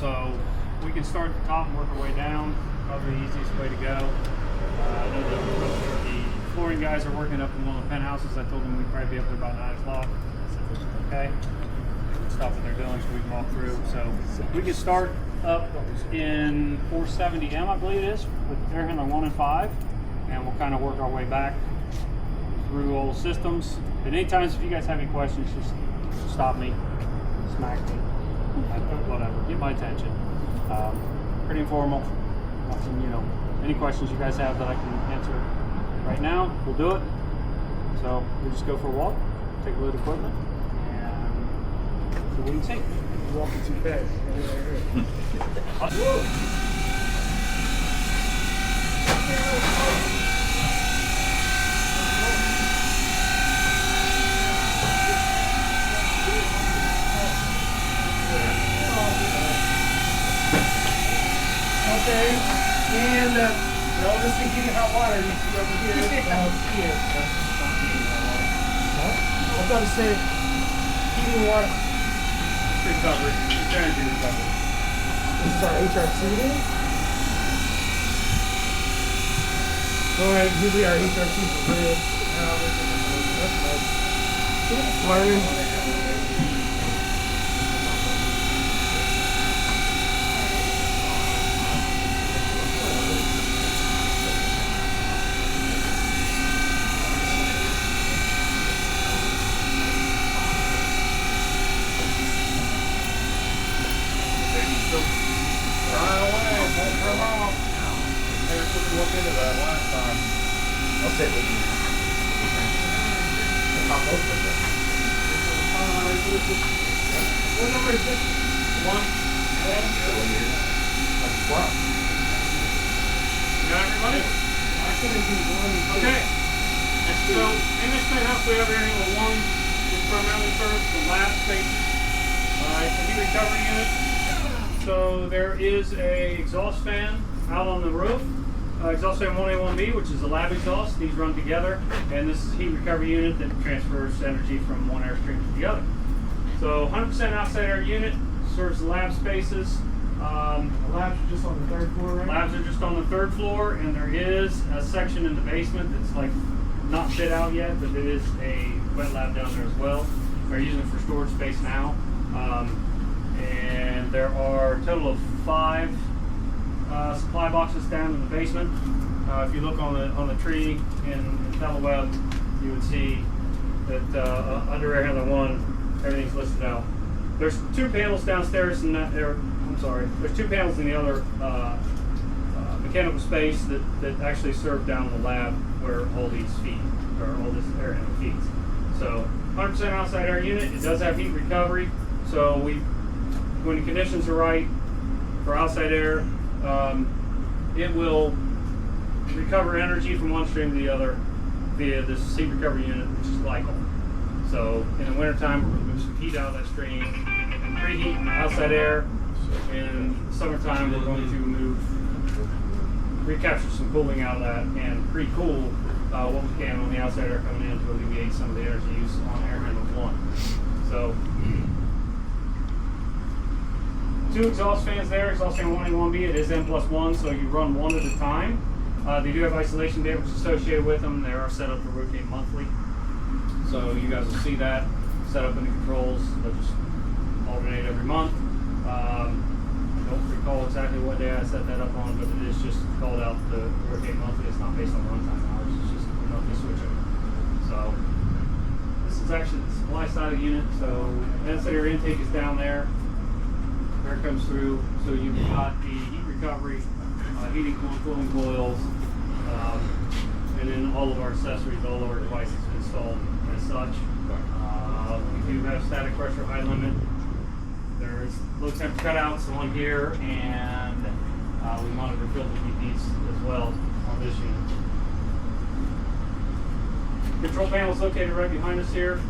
So we can start at the top and work our way down. Probably the easiest way to go. I know the flooring guys are working up in one of the penthouses. I told them we'd probably be up there about 9 o'clock. I said this is okay. Stop what they're doing so we can walk through. So we can start up in 470M, I believe it is, with air handler 1 and 5, and we'll kind of work our way back through all the systems. At any times, if you guys have any questions, just stop me, smack me, whatever, get my attention. Pretty informal. Nothing, you know, any questions you guys have that I can answer right now, we'll do it. So we'll just go for a walk, take a load of equipment, and see what we can see. You're walking too fast. Okay, and no, this is heating hot water. You see over here. Here. I thought it said heating water. Recovery, it's energy recovery. This is our HRC then? Alright, usually our HRC is red. That's nice. Learning. Look into that last time. I'll say we can. How close was it? What number is this? 1. Like 12. You got everybody? I couldn't do 1. Okay. So in this penthouse we have air handler 1, which primarily serves the lab space. It's a heat recovery unit. So there is a exhaust fan out on the roof. Exhaust fan 1A, 1B, which is a lab exhaust. These run together, and this is a heat recovery unit that transfers energy from one airstream to the other. So 100% outside air unit, serves the lab spaces. The labs are just on the 3rd floor, right? Labs are just on the 3rd floor, and there is a section in the basement that's like not fit out yet, but it is a wet lab down there as well. They're using it for storage space now. And there are a total of 5 supply boxes down in the basement. If you look on the tree in Teleweb, you would see that under air handler 1, everything's listed out. There's 2 panels downstairs in that. There's 2 panels in the other mechanical space that actually serve down the lab where all these feed, or all this air handler feeds. So 100% outside air unit. It does have heat recovery. So when the conditions are right for outside air, it will recover energy from one stream to the other via this heat recovery unit, which is glycol. So in the wintertime, we're going to move some heat out of that stream and preheat outside air. In the summertime, we're going to recapture some cooling out of that and pre-cool what we can on the outside air coming in to alleviate some of the energy use on air handler 1. So 2 exhaust fans there, exhaust fan 1A, 1B. It is N+1, so you run 1 at a time. They do have isolation damage associated with them. They are set up to rotate monthly. So you guys will see that set up in the controls. They'll just alternate every month. I don't recall exactly what day I set that up on, but it is just called out to rotate monthly. It's not based on runtime hours. It's just a monthly switch over. So this is actually the supply side of the unit. So air intake is down there. Air comes through, so you've got the heat recovery, heating cooling coils, and then all of our accessories, all of our devices installed as such. We do have static pressure high limit. There's low temperature cutouts on here, and we monitor filter PPs as well on this unit. Control panel is located right behind us here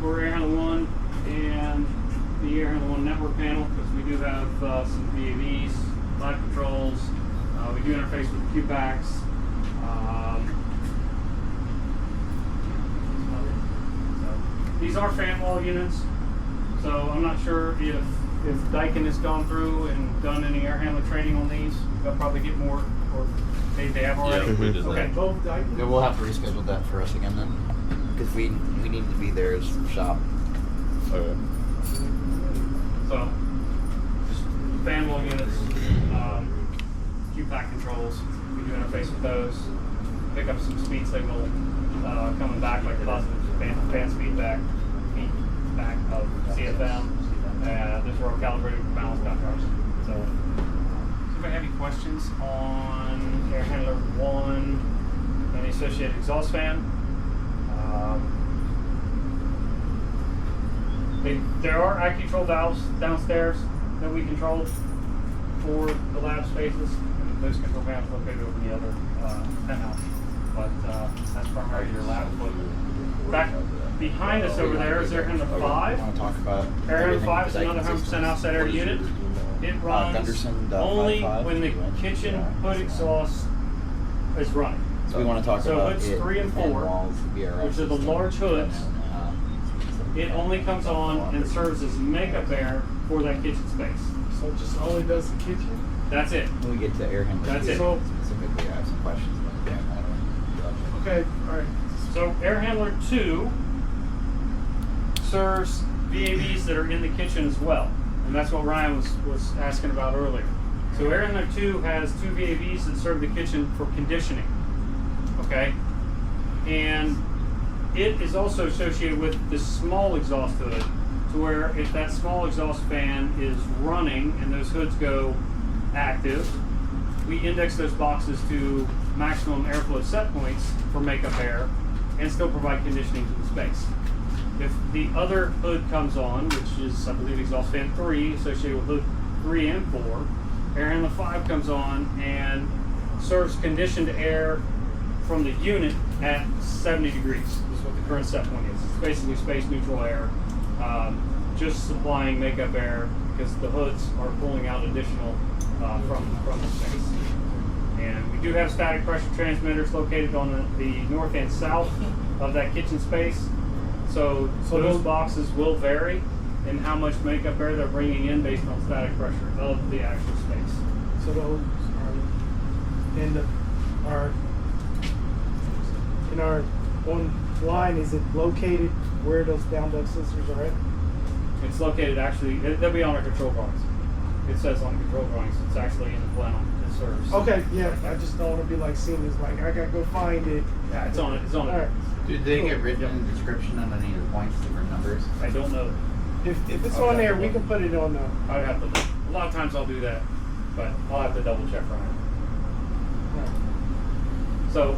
for air handler 1 and the air handler 1 network panel, because we do have some VAVs, live controls. We do interface with the QPACs. These are fan wall units, so I'm not sure if if Daikin has gone through and done any air handler training on these, they'll probably get more, or they have already? Yeah, we did Okay. that. Both Daikin? Yeah, we'll have to reschedule that for us again then, because we need to be there as shop. Okay. So, just fan wall units, Q-pack controls, we do interface with those, pick up some speed signal coming back, like positive fan feedback of CFM. Those are all calibrated with balance contrast. So, does anybody have any questions on air handler 1 and the associated exhaust fan? There are AccuControl valves downstairs that we control for the lab spaces. And those control valves located over in the other penthouse. But that's primarily your lab equipment. Back behind us over there is air handler 5. I want to talk about Air handler everything 5 is with another Daikin 100% systems. outside air What is it? unit. It runs Gunderson, only 5.5. when the kitchen hood exhaust is running. So we want to talk So about hoods it, 3 and fan 4, walls, the BRS which are the system, large hoods. and, It only comes on and serves as makeup air for that kitchen space. So it just only does the kitchen? That's it. when we get to air handling, That's it. specifically, I have some questions about that. Okay, alright. So air handler 2 serves VAVs that are in the kitchen as well. And that's what Ryan was asking about earlier. So air handler 2 has 2 VAVs that serve the kitchen for conditioning. Okay? And it is also associated with this small exhaust hood, to where if that small exhaust fan is running and those hoods go active, we index those boxes to maximum airflow set points for makeup air and still provide conditioning to the space. If the other hood comes on, which is, I believe, exhaust fan 3, associated with hood 3 and 4, air handler 5 comes on and serves conditioned air from the unit at 70 degrees. This is what the current set point is. It's basically space neutral air, just supplying makeup air because the hoods are pulling out additional from the space. And we do have static pressure transmitters located on the north and south of that kitchen space. So those boxes will vary in how much makeup air they're bringing in based on static pressure of the actual space. So those are in our one line, is it located where those down duct sensors are at? It's located actually, they'll be on our control drawings. It says on the control drawings, it's actually in the plenum. It serves. Okay, yeah, I just don't want to be like seeing this, like I gotta go find it. Yeah, it's on it. It's on it. Alright. Did they get written in the description on any of the points, different numbers? I don't know. If it's on there, we can put it on the. I'd have to look. A lot of times I'll do that, but I'll have to double check on it. So,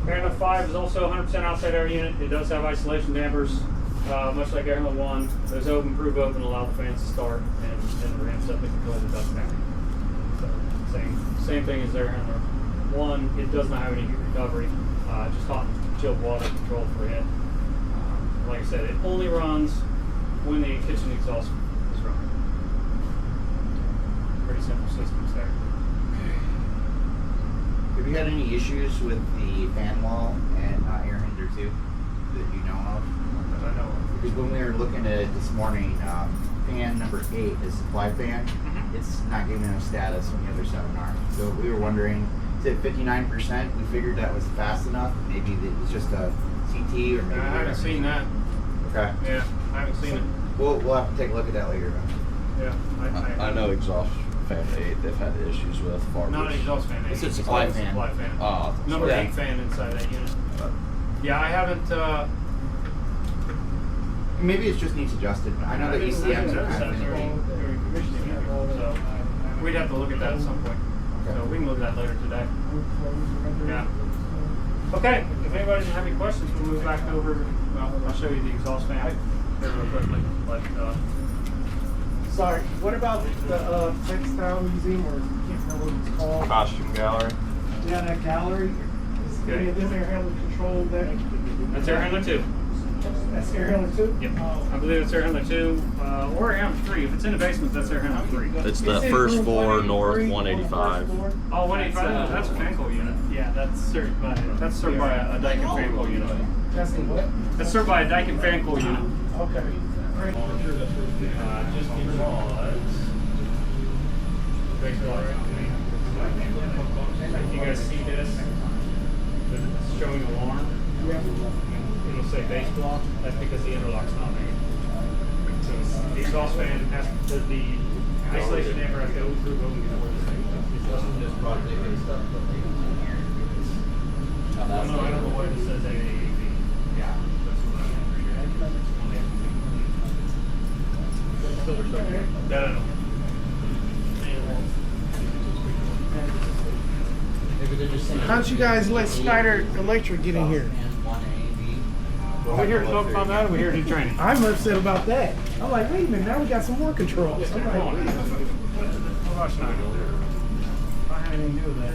air handler 5 is also 100% outside air unit. It does have isolation dampers, much like air handler 1. Those open, prove open, allow the fans to start, and the ramps up to control the dust counting. So, same thing as air handler 1. It does not have any heat recovery, just hot and chilled water control for it. Like I said, it only runs when the kitchen exhaust is running. Pretty simple systems there. Have you had any issues with the fan wall and air handler 2 that you know of? That I know of. Because when we were looking at it this morning, fan number 8, the supply fan, it's not giving a status when the other 7 are. So we were wondering, is it 59%? We figured that was fast enough. Maybe it was just a CT or maybe. I haven't seen that. Okay. Yeah, I haven't seen it. We'll have to take a look at that later. Yeah, I know exhaust fan 8 they've had issues with far. Not an exhaust fan. It's a supply fan. Supply fan. Oh, Number yeah. 8 fan inside that unit. Yeah, I haven't. Maybe it just needs adjusted. I know the ECMs are kind of during commissioning either, so we'd have to look at that at some point. So we can look at that later today. Yeah. Okay, if anybody doesn't have any questions, we'll move back over. Well, I'll show you the exhaust fan here real quickly. But Sorry, what about the textile museum, or I can't remember what it's called? Costume gallery. Yeah, that gallery. Is Okay. any of this air handler controlled there? that's air handler 2. That's air handler too? Yep. I believe it's air handler 2 or air handler 3. If it's in the basement, that's air handler 3. It's the Is it first room floor north 183 on 185. the first floor? Oh, 185. That's a fan coil unit. Yeah, that's served by. That's served by a Daikin fan coil unit. That's the what? That's served by a Daikin fan coil unit. Okay. Right. Just because if you guys see this, it's showing alarm. Yeah. It'll say base block. That's because the interlock's not made. So the exhaust fan has the isolation damper has to go through oven before this thing. This project and stuff, but they don't hear. I don't know what it says AAV. Yeah, that's what I'm pretty sure. That I know. Maybe they're just saying. How'd you guys let Snyder Electric get in here? Are we here to talk about that, or are we here to do training? I'm upset about that. I'm like, wait a minute, now we got some more controls. I'm like, wait a minute. Oh gosh, no. I had anything to do with that.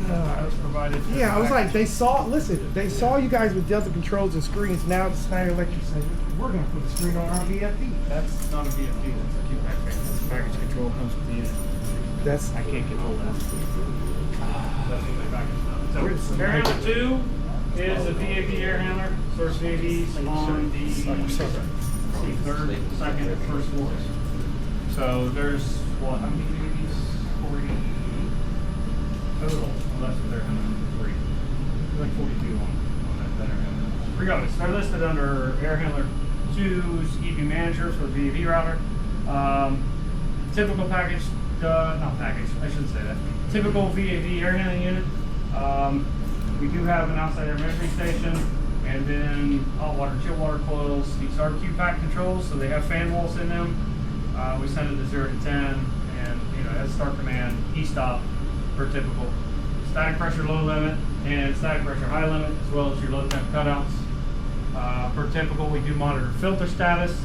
That was provided. Yeah, I was like, they saw you guys with Delta controls and screens. Now the Snyder Electric said, we're going to put a screen on our VFD. That's not a VFD, that's a QPAC package. Package control comes with the unit. I can't control that. That's what they package now. So, air handler 2 is a VAV air handler. Source VAVs on the third, second, and first floors. So there's what? How many VAVs? 40 total. Well, that's what they're handling. Like 42 on that air handler. Regardless, they're listed under air handler 2's EV manager for the VAV router. Typical package, not package, I shouldn't say that. Typical VAV air handling unit. We do have an outside air measuring station, and then hot water, chill water coils. These are QPAC controls, so they have fan walls in them. We send it to 0 to 10, and as start command, E-stop per typical. Static pressure low limit and static pressure high limit, as well as your low temp cutouts. Per typical, we do monitor filter status.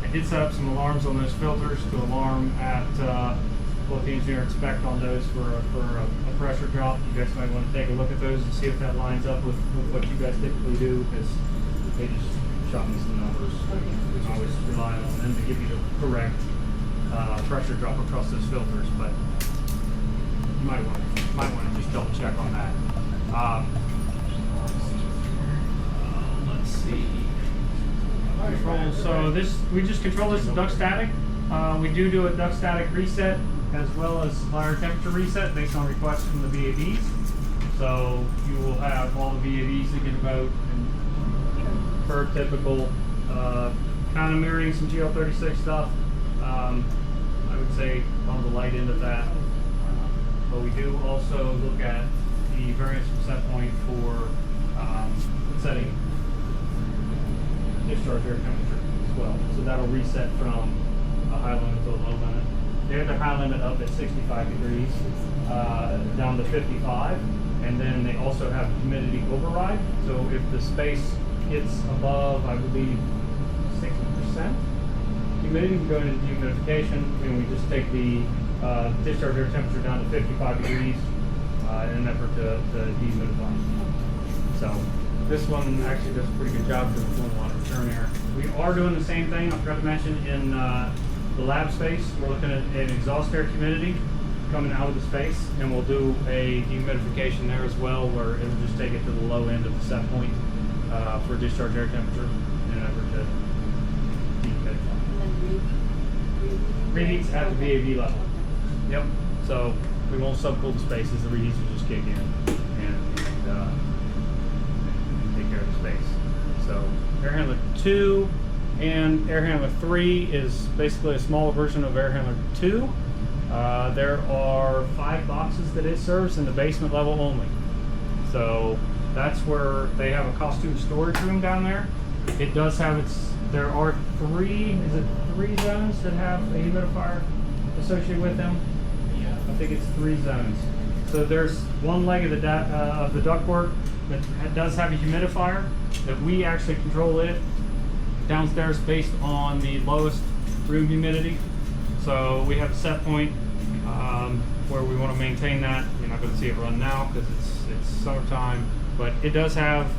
I did set up some alarms on those filters to alarm at what the engineer expect on those for a pressure drop. You guys might want to take a look at those and see if that lines up with what you guys typically do, because they just shot me some numbers. I always rely on them to give you the correct pressure drop across those filters, but you might want to just double check on that. Let's see. Control. So we just control this with duct static. We do a duct static reset as well as supplier temperature reset based on requests from the VAVs. So you will have all the VAVs thinking about per typical, kind of mirroring some GL36 stuff. I would say on the light end of that. But we do also look at the variance from set point for setting discharge air temperature as well. So that'll reset from a high limit to a low limit. They have their high limit up at 65 degrees, down to 55, and then they also have humidity override. So if the space gets above, I believe, 60% humidity, we go into dehumidification, and we just take the discharge air temperature down to 55 degrees in an effort to dehumidify. So this one actually does a pretty good job for the flowing water return air. We are doing the same thing, I forgot to mention, in the lab space. We're looking at an exhaust air humidity coming out of the space, and we'll do a dehumidification there as well, where it'll just take it to the low end of the set point for discharge air temperature in an effort to dehumidify. Reheats at the VAV level. Yep. So we won't subcool the spaces, the reheats will just kick in and take care of the space. So air handler 2 and air handler 3 is basically a smaller version of air handler 2. There are 5 boxes that it serves in the basement level only. So that's where they have a costume storage room down there. It does have there are 3 zones that have a humidifier associated with them? Yeah, I think it's 3 zones. So there's one leg of the ductwork that does have a humidifier that we actually control it downstairs based on the lowest room humidity. So we have a set point where we want to maintain that. You're not going to see it run now because it's summertime, but it does have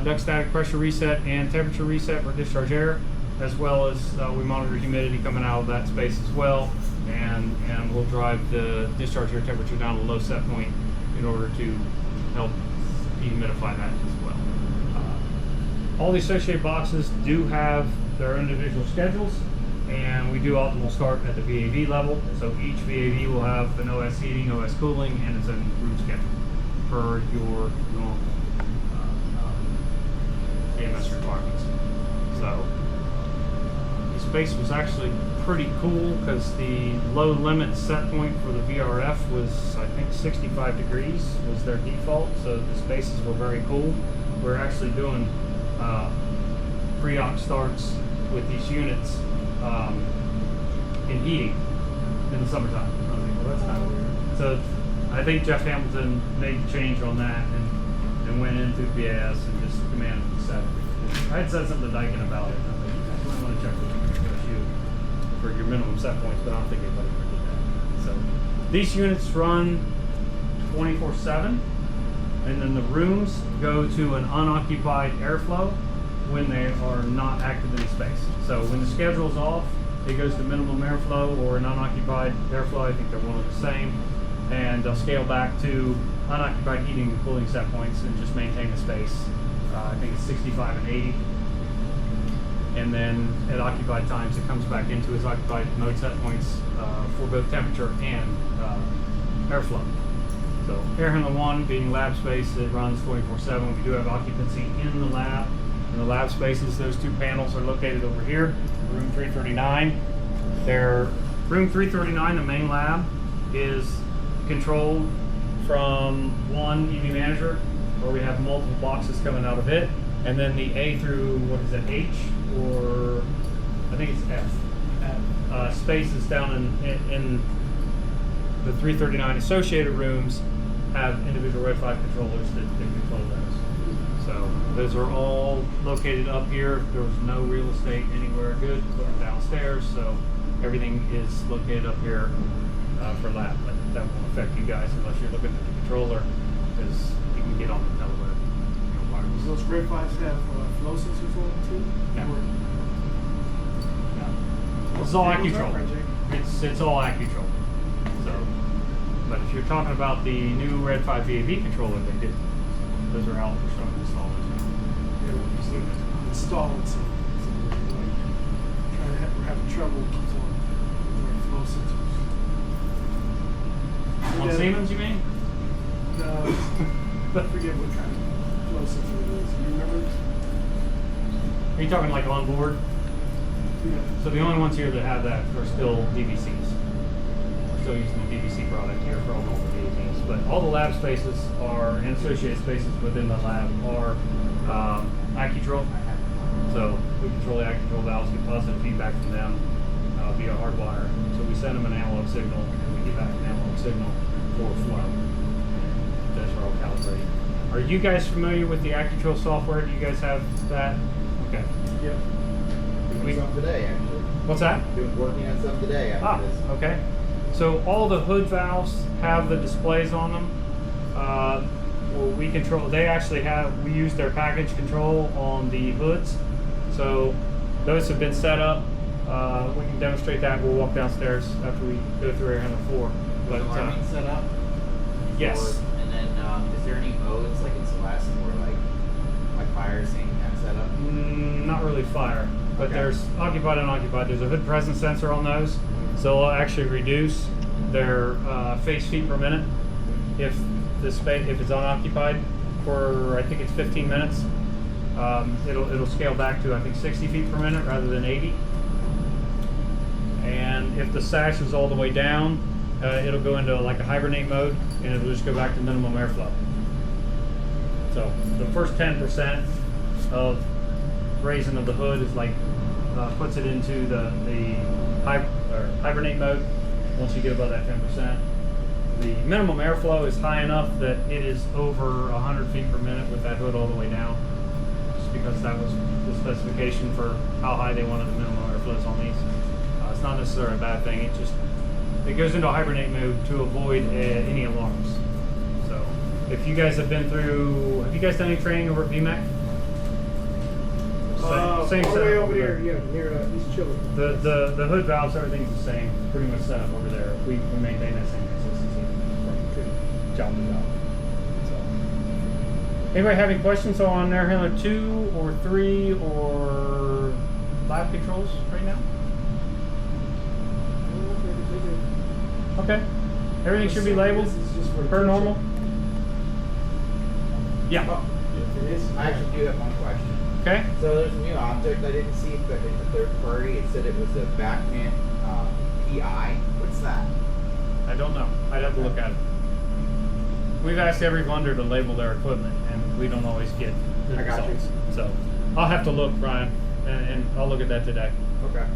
duct static pressure reset and temperature reset for discharge air, as well as we monitor humidity coming out of that space as well, and we'll drive the discharge air temperature down to low set point in order to help dehumidify that as well. All the associated boxes do have their individual schedules, and we do optimal start at the VAV level. So each VAV will have an OS heating, OS cooling, and its own room schedule per your normal AMS requirements. So the space was actually pretty cool because the low limit set point for the VRF was, I think, 65 degrees was their default. So the spaces were very cool. We're actually doing pre-op starts with these units in heating in the summertime. I was like, well, that's kind of weird. So I think Jeff Hamilton made a change on that and went into BAS and just commanded the set. I had said something to Dyken about it. I was like, you guys might want to check with you for your minimum set points, but I don't think anybody ever did that. So these units run 24/7, and then the rooms go to an unoccupied airflow when they are not active in space. So when the schedule is off, it goes to minimum airflow or an unoccupied airflow. I think they're one and the same. And they'll scale back to unoccupied heating and cooling set points and just maintain the space. I think it's 65 and 80. And then at occupied times, it comes back into its occupied mode set points for both temperature and airflow. So Air Handler 1 being lab space, it runs 24/7. We do have occupancy in the lab. In the lab spaces, those two panels are located over here, room 339. Their room 339, the main lab, is controlled from one EV manager, where we have multiple boxes coming out of it, and then the A through, what is it, H, or I think it's F. Spaces down in the 339 associated rooms have individual Red 5 controllers that control those. So those are all located up here. There was no real estate anywhere good downstairs, so everything is located up here for lab. But that won't affect you guys unless you're looking at the controller, because you can get on the teleweb. Does those Red 5s have flow sensors on them too? No. Or- No. It's all AccuTrol. It's all AccuTrol. So, but if you're talking about the new Red 5 VAV controller, they did. Those are out. We're starting to install those. Yeah, we're just looking at installing some, like, we're having trouble with flow sensors. On Yeah. Siemens, you mean? No, I forget what kind of flow sensor it is. You remember? Are you talking like on board? Yeah. So the only ones here that have that are still DVCs. We're still using the DVC product here for all the VAVs. But all the lab spaces are, and associated spaces within the lab are AccuTrol. So we control the AccuTrol valves, get positive feedback from them via hardwire. So we send them an analog signal, and we get back an analog signal for flow. Those are all calibrated. Are you guys familiar with the AccuTrol software? Do you guys have that? Okay. Yeah. Doing some today, actually. What's that? Working on some today after this. Okay. So all the hood valves have the displays on them. Well, we control. They actually have. We use their package control on the hoods. So those have been set up. We can demonstrate that. We'll walk downstairs after we go through Air Handler 4. But Alarming set up? yes. And then, is there any modes like in Celeste or like fire, same kind of setup? Not really fire, but Okay. there's occupied and unoccupied. There's a hood presence sensor on those, so it'll actually reduce their face feet per minute if the space if it's unoccupied for I think it's 15 minutes. It'll scale back to I think 60 feet per minute rather than 80. And if the sash is all the way down, it'll go into like a hibernate mode, and it'll just go back to minimum airflow. So the first 10% of raising of the hood is like puts it into the hibernate mode. Once you get above that 10%, the minimum airflow is high enough that it is over 100 feet per minute with that hood all the way down. Just because that was the specification for how high they wanted the minimum airflows on these. It's not necessarily a bad thing. It goes into a hibernate mode to avoid any alarms. So if you guys have been through, have you guys done any training over at VMAC? Same All the way setup over there, yeah, near East Chile. The hood valves, everything's the same, pretty much set up over there. We maintain that same consistency from job to job. So, anybody have any questions on Air Handler 2 or 3 or lab controls right now? Okay. Everything should be labeled per normal? Yeah. Oh, it is. I actually do have one question. Okay. So there's a new object I didn't see, but in the third party, it said it was a Batman PI. What's that? I don't know. I'd have to look at it. We've asked every vendor to label their equipment, and we don't always get the I got you. results. So I'll have to look, Brian, and I'll look at that today. Okay.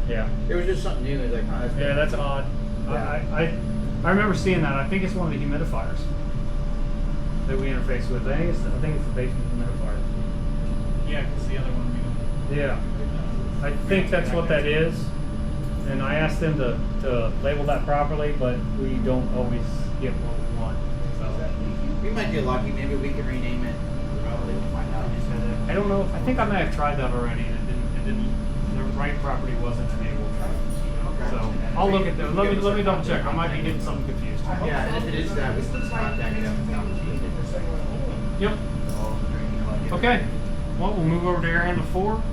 Yeah. It was just something new. It was like, oh, that's Yeah, that's odd. Yeah. I remember seeing that. I think it's one of the humidifiers that we interface with. I think it's the basement humidifier. Yeah, because the other one we don't. Yeah. I think that's what that is. And I asked them to label that properly, but we don't always get what we want. So We might get lucky. Maybe we can rename it remotely. We'll find out. I don't know. I think I may have tried that already, and it didn't. The right property wasn't enabled. So I'll look at that. Let me double check. I might be getting something confused. Yeah, and if it is that, we can just contact them. Yep. Okay. Well, we'll move over to area number 4.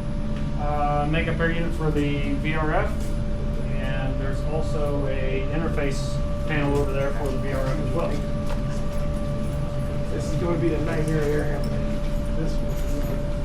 Makeup area unit for the VRF, and there's also a interface panel over there for the VRF as well. This is going to be the nightmare area. This one.